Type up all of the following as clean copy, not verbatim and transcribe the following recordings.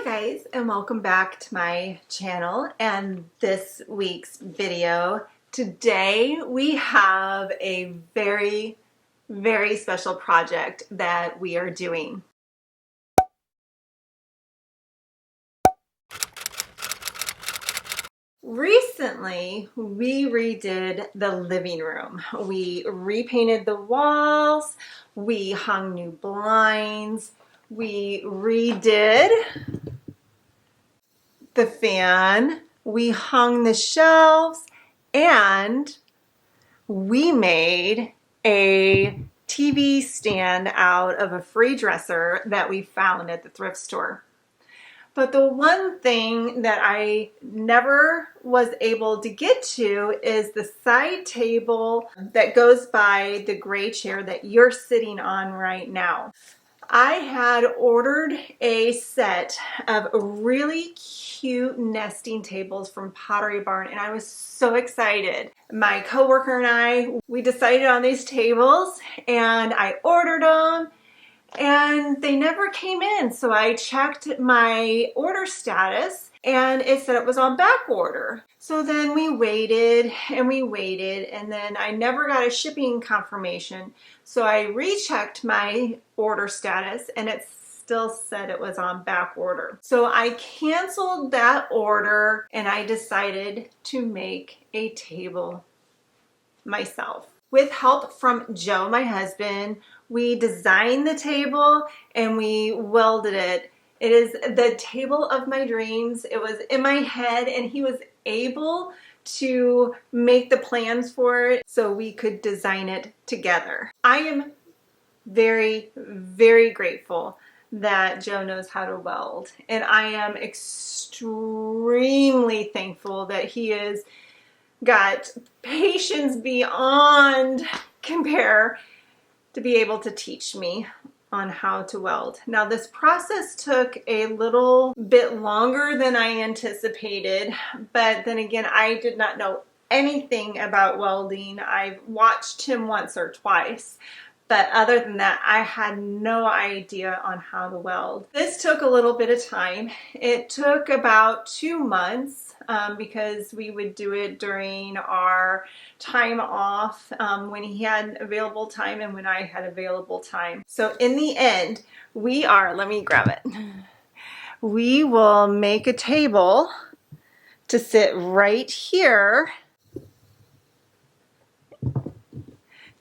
Hi guys, and welcome back to my channel and this week's video. Today we have a very special project that we are doing. Recently, we redid the living room. We repainted the walls, we hung new blinds, we redid the fan, we hung the shelves, and we made a TV stand out of a free dresser that we found at the thrift store. But the one thing that I never was able to get to is the side table that goes by the gray chair that you're sitting on right now. I had ordered a set of really cute nesting tables from Pottery Barn, and I was so excited. My coworker and I, we decided on these tables, and I ordered them, and they never came in. So I checked my order status, and it said it was on back order. So then we waited, and then I never got a shipping confirmation. So I rechecked my order status, and it still said it was on back order. So I canceled that order, and I decided to make a table myself. With help from Joe, my husband, we designed the table and we welded it. It is the table of my dreams. It was in my head, and he was able to make the plans for it so we could design it together. I am very grateful that Joe knows how to weld, and I am extremely thankful that he has got patience beyond compare to be able to teach me on how to weld. Now, this process took a little bit longer than I anticipated, but then again, I did not know anything about welding. I've watched him once or twice, but other than that, I had no idea on how to weld. This took a little bit of time. It took about 2 months because we would do it during our time off when he had available time and when I had available time. So in the end, let me grab it. We will make a table to sit right here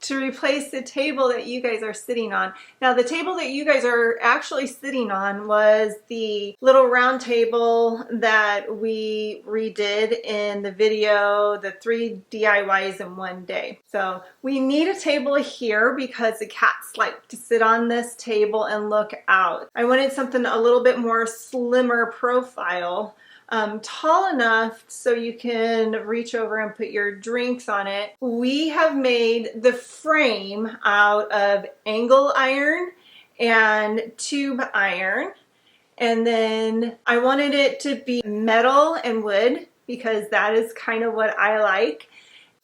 to replace the table that you guys are sitting on. Now, the table that you guys are actually sitting on was the little round table that we redid in the video, the 3 DIYs in one day. So we need a table here because the cats like to sit on this table and look out. I wanted something a little bit more slimmer profile, tall enough so you can reach over and put your drinks on it. We have made the frame out of angle iron and tube iron, and then I wanted it to be metal and wood because that is kind of what I like.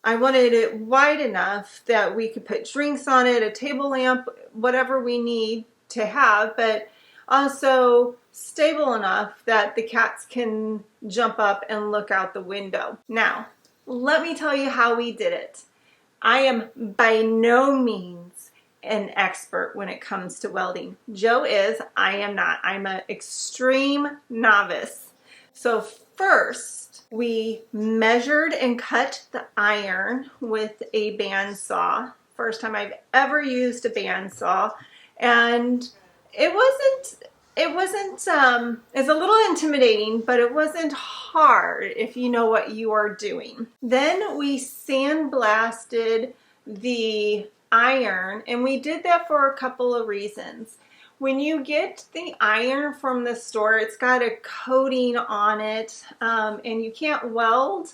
I wanted it wide enough that we could put drinks on it, a table lamp, whatever we need to have, but also stable enough that the cats can jump up and look out the window. Now, let me tell you how we did it. I am by no means an expert when it comes to welding. Joe is, I am not. I'm an extreme novice. So first, we measured and cut the iron with a bandsaw. First time I've ever used a bandsaw, and it's a little intimidating, but it wasn't hard if you know what you are doing. Then we sandblasted the iron, and we did that for a couple of reasons. When you get the iron from the store, it's got a coating on it, and you can't weld.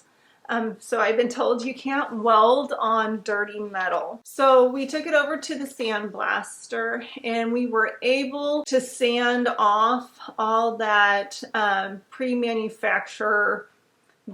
So I've been told you can't weld on dirty metal. So we took it over to the sandblaster, and we were able to sand off all that pre-manufacturer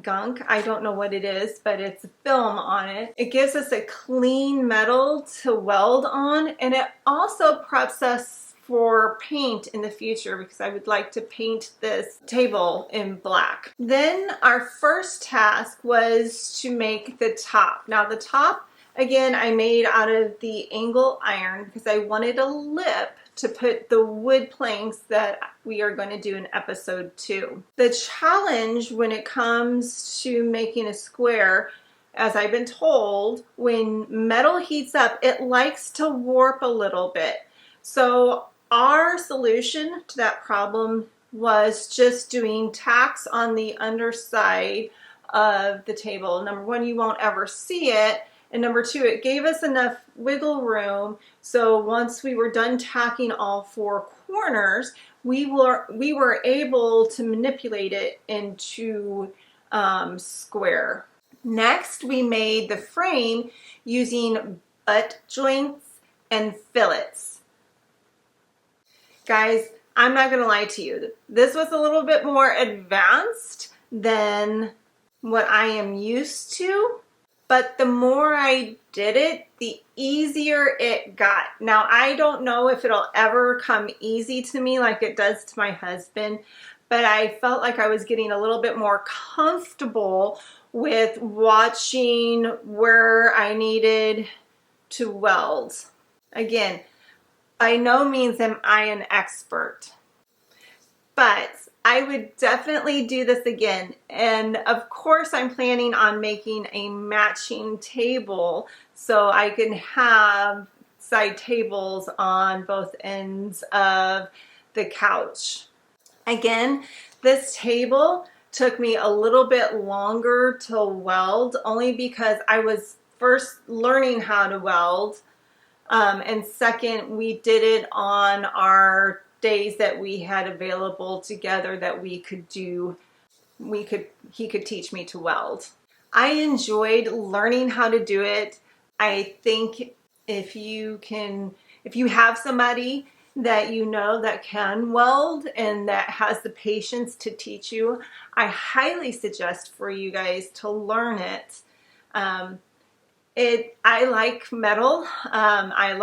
gunk. I don't know what it is, but it's film on it. It gives us a clean metal to weld on, and it also preps us for paint in the future because I would like to paint this table in black. Then our first task was to make the top. Now the top, again, I made out of the angle iron because I wanted a lip to put the wood planks that we are going to do in episode 2. The challenge when it comes to making a square, as I've been told, when metal heats up, it likes to warp a little bit. So our solution to that problem was just doing tacks on the underside of the table. Number one, you won't ever see it. And number two, it gave us enough wiggle room. So once we were done tacking all 4 corners, we were able to manipulate it into square. Next, we made the frame using butt joints and fillets. Guys, I'm not going to lie to you. This was a little bit more advanced than what I am used to, but the more I did it, the easier it got. Now, I don't know if it'll ever come easy to me like it does to my husband, but I felt like I was getting a little bit more comfortable with watching where I needed to weld. Again, by no means am I an expert, but I would definitely do this again. And of course, I'm planning on making a matching table so I can have side tables on both ends of the couch. Again, this table took me a little bit longer to weld, only because I was first learning how to weld. And second, we did it on our days that we had available together that we could do, he could teach me to weld. I enjoyed learning how to do it. I think if you have somebody that you know that can weld and that has the patience to teach you, I highly suggest for you guys to learn it. I like metal. I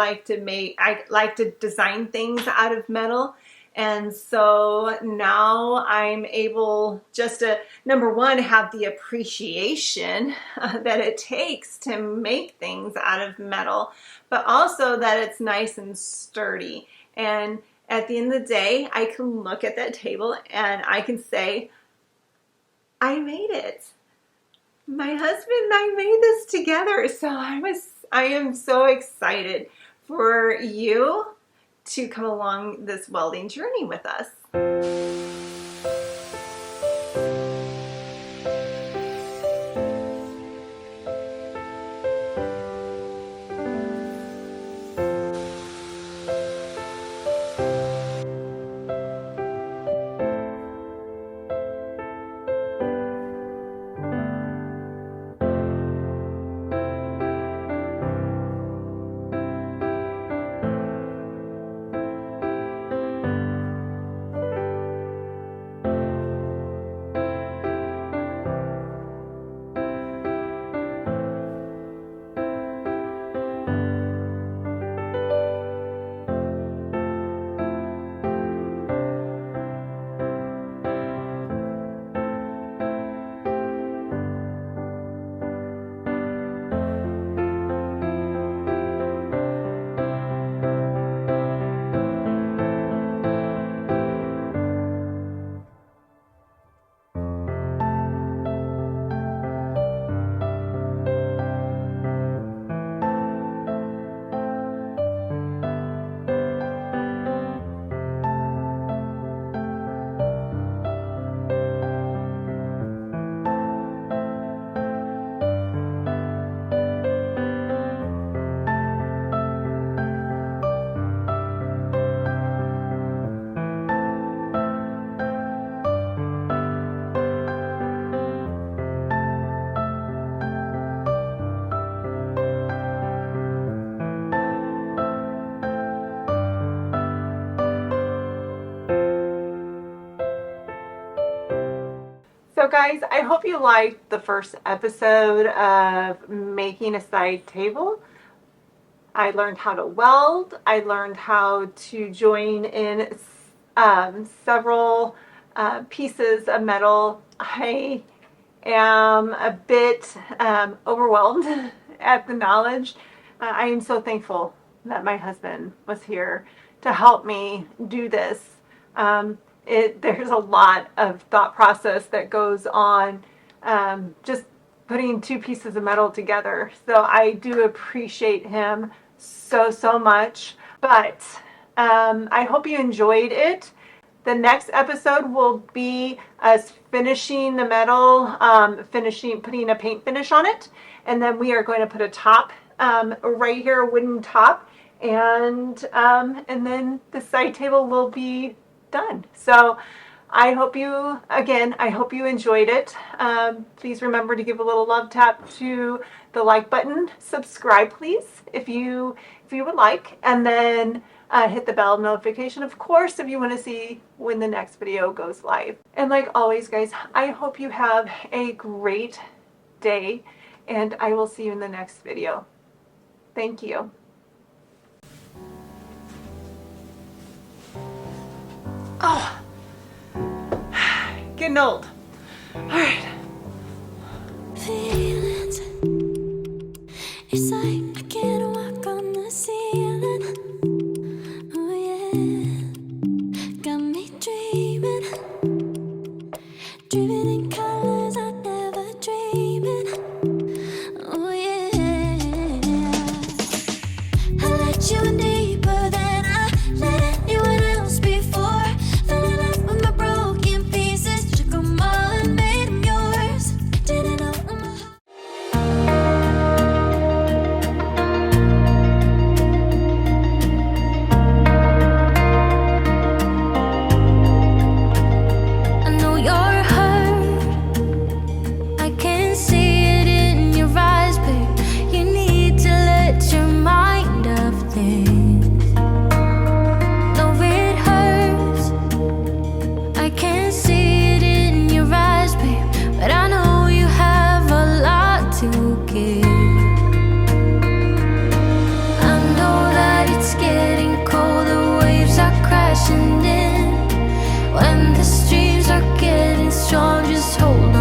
like to design things out of metal. And so now I'm able just to, number one, have the appreciation that it takes to make things out of metal, but also that it's nice and sturdy. And at the end of the day, I can look at that table and I can say, I made it. My husband and I made this together. So I am so excited for you to come along this welding journey with us. So guys, I hope you liked the first episode of making a side table. I learned how to weld. I learned how to join in several pieces of metal. I am a bit overwhelmed at the knowledge. I am so thankful that my husband was here to help me do this. There's a lot of thought process that goes on just putting two pieces of metal together. So I do appreciate him so much. But I hope you enjoyed it. The next episode will be us finishing the metal, putting a paint finish on it. And then we are going to put a top right here, a wooden top. And then the side table will be done. So I hope you enjoyed it. Please remember to give a little love tap to the like button. Subscribe, please, if you would like. And then hit the bell notification, of course, if you want to see when the next video goes live. And like always, guys, I hope you have a great day, and I will see you in the next video. Thank you. Oh, getting old. All right. Feelings. It's like I can't walk on the ceiling. Oh yeah, got me dreaming, dreaming in colors I never dreamed in. Oh yeah, I let you in deeper than I let anyone else before. Fell in love with my broken pieces, took them all and made them yours. Didn't know my heart. I know you're hurt, I can see it in your eyes, babe. You need to let your mind off things. No, it hurts, I can see it in your eyes, babe. But I know you have a lot to give. I know that it's getting cold, the waves are crashing in. When the streams are getting strong, just hold